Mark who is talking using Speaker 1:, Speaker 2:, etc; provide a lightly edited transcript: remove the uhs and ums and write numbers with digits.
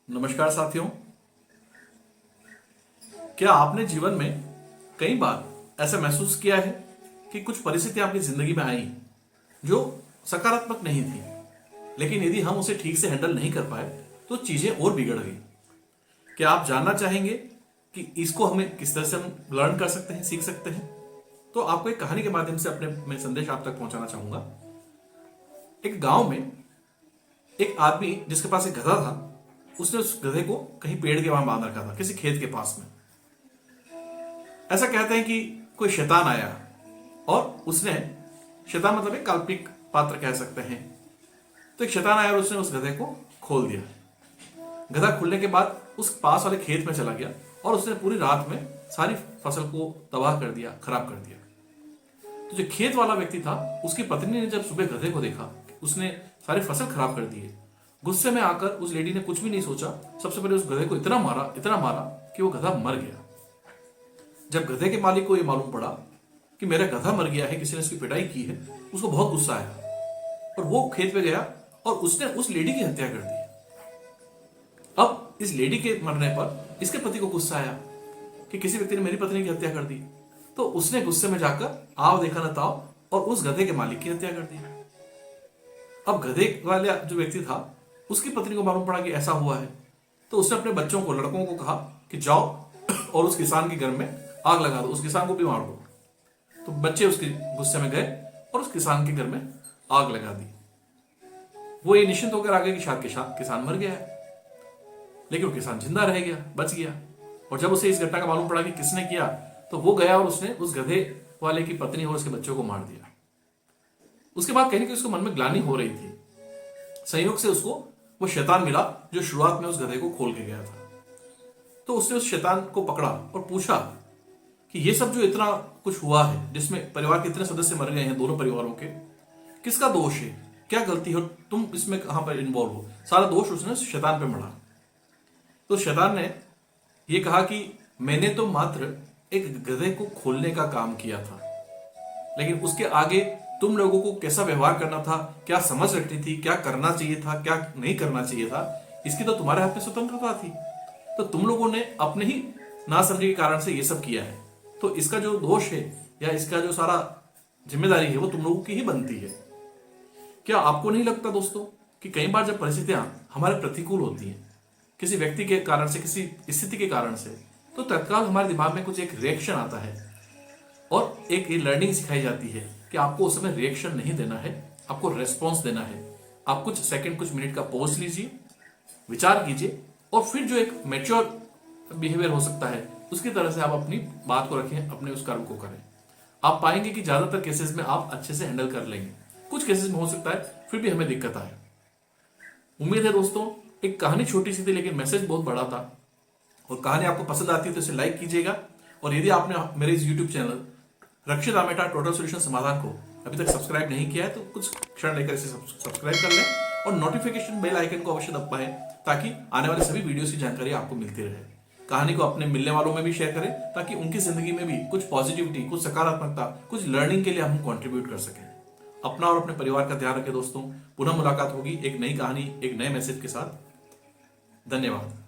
Speaker 1: नमस्कार साथियों। क्या आपने जीवन में कई बार ऐसा महसूस किया है कि कुछ परिस्थितियां आपकी जिंदगी में आई जो सकारात्मक नहीं थी, लेकिन यदि हम उसे ठीक से हैंडल नहीं कर पाए तो चीजें और बिगड़ गई। क्या आप जानना चाहेंगे कि इसको हमें किस तरह से हम लर्न कर सकते हैं, सीख सकते हैं? तो आपको एक कहानी के माध्यम से अपने मैं संदेश आप तक पहुंचाना चाहूंगा। एक गांव में एक आदमी जिसके पास एक गधा था, उसने उस गधे को कहीं पेड़ के वहां बांध रखा था, किसी खेत के पास में। ऐसा कहते हैं कि कोई शैतान आया और उसने, शैतान मतलब एक काल्पनिक पात्र कह सकते हैं, तो एक शैतान आया और उसने उस गधे को खोल दिया। गधा खुलने के बाद उस पास वाले खेत में चला गया और उसने पूरी रात में सारी फसल को तबाह कर दिया, खराब कर दिया। तो जो खेत वाला व्यक्ति था, उसकी पत्नी ने जब सुबह गधे को देखा, उसने सारी फसल खराब कर दी है, गुस्से में आकर उस लेडी ने कुछ भी नहीं सोचा, सबसे पहले उस गधे को इतना मारा कि वो गधा मर गया। जब गधे के मालिक को यह मालूम पड़ा कि मेरा गधा मर गया है, किसी ने इसकी पिटाई की है, उसको बहुत गुस्सा आया और वो खेत पे गया और उसने उस लेडी की हत्या कर दी। अब इस लेडी के मरने पर इसके पति को गुस्सा आया कि किसी व्यक्ति ने मेरी पत्नी की हत्या कर दी, तो उसने गुस्से में जाकर आव देखा न ताव और उस गधे के मालिक की हत्या कर दी। अब गधे वाला जो व्यक्ति था, उसकी पत्नी को मालूम पड़ा कि ऐसा हुआ है, तो उसने अपने बच्चों को, लड़कों को कहा कि जाओ और उस किसान के घर में आग लगा दो, उस किसान को भी मार दो। तो बच्चे उसके गुस्से में गए और उस किसान के घर में आग लगा दी। वो ये निश्चिंत होकर आ गए कि शायद किसान मर गया है, लेकिन वो किसान जिंदा रह गया, बच गया। और जब उसे इस घटना का मालूम पड़ा कि किसने किया, तो वो गया और उसने उस गधे वाले की पत्नी और उसके बच्चों को मार दिया। उसके बाद कहीं कि उसको मन में ग्लानि हो रही थी। संयोग से उसको वो शैतान मिला जो शुरुआत में उस गधे को खोल के गया था। तो उसने उस शैतान को पकड़ा और पूछा कि ये सब जो इतना कुछ हुआ है, जिसमें परिवार के इतने सदस्य मर गए हैं, दोनों परिवारों के, किसका दोष है? क्या गलती हो? तुम इसमें कहां पर इन्वॉल्व हो? सारा दोष उसने शैतान पे मढ़ा। तो शैतान ने ये कहा कि मैंने तो मात्र एक गधे को खोलने का काम किया था, लेकिन उसके आगे तुम लोगों को कैसा व्यवहार करना था, क्या समझ रखनी थी, क्या करना चाहिए था, क्या नहीं करना चाहिए था, इसकी तो तुम्हारे हाथ में स्वतंत्रता थी। तो तुम लोगों ने अपने ही नासमझी के कारण से ये सब किया है, तो इसका जो दोष है या इसका जो सारा जिम्मेदारी है वो तुम लोगों की ही बनती है। क्या आपको नहीं लगता दोस्तों कि कई बार जब परिस्थितियां हमारे प्रतिकूल होती हैं, किसी व्यक्ति के कारण से, किसी स्थिति के कारण से, तो तत्काल हमारे दिमाग में कुछ एक रिएक्शन आता है और एक ये लर्निंग सिखाई जाती है कि आपको उस समय रिएक्शन नहीं देना है, आपको रेस्पॉन्स देना है। आप कुछ सेकंड, कुछ मिनट का पॉज लीजिए, विचार कीजिए और फिर जो एक मैच्योर बिहेवियर हो सकता है उसकी तरह से आप अपनी बात को रखें, अपने उस कर्म को करें। आप पाएंगे कि ज्यादातर केसेस में आप अच्छे से हैंडल कर लेंगे। कुछ केसेस में हो सकता है फिर भी हमें दिक्कत आए। उम्मीद है दोस्तों, एक कहानी छोटी सी थी लेकिन मैसेज बहुत बड़ा था। और कहानी आपको पसंद आती है तो इसे लाइक कीजिएगा। और यदि आपने मेरे इस यूट्यूब चैनल रक्षित आमेटा टोटल सोल्यूशन समाधान को अभी तक सब्सक्राइब नहीं किया है तो कुछ क्षण लेकर इसे सब्सक्राइब कर लें और नोटिफिकेशन बेल आइकन को अवश्य दबाएं ताकि आने वाले सभी वीडियोस की जानकारी आपको मिलती रहे। कहानी को अपने मिलने वालों में भी शेयर करें ताकि उनकी जिंदगी में भी कुछ पॉजिटिविटी, कुछ सकारात्मकता, कुछ लर्निंग के लिए हम कंट्रीब्यूट कर सकें। अपना और अपने परिवार का ध्यान रखें दोस्तों। पुनः मुलाकात होगी एक नई कहानी, एक नए मैसेज के साथ। धन्यवाद।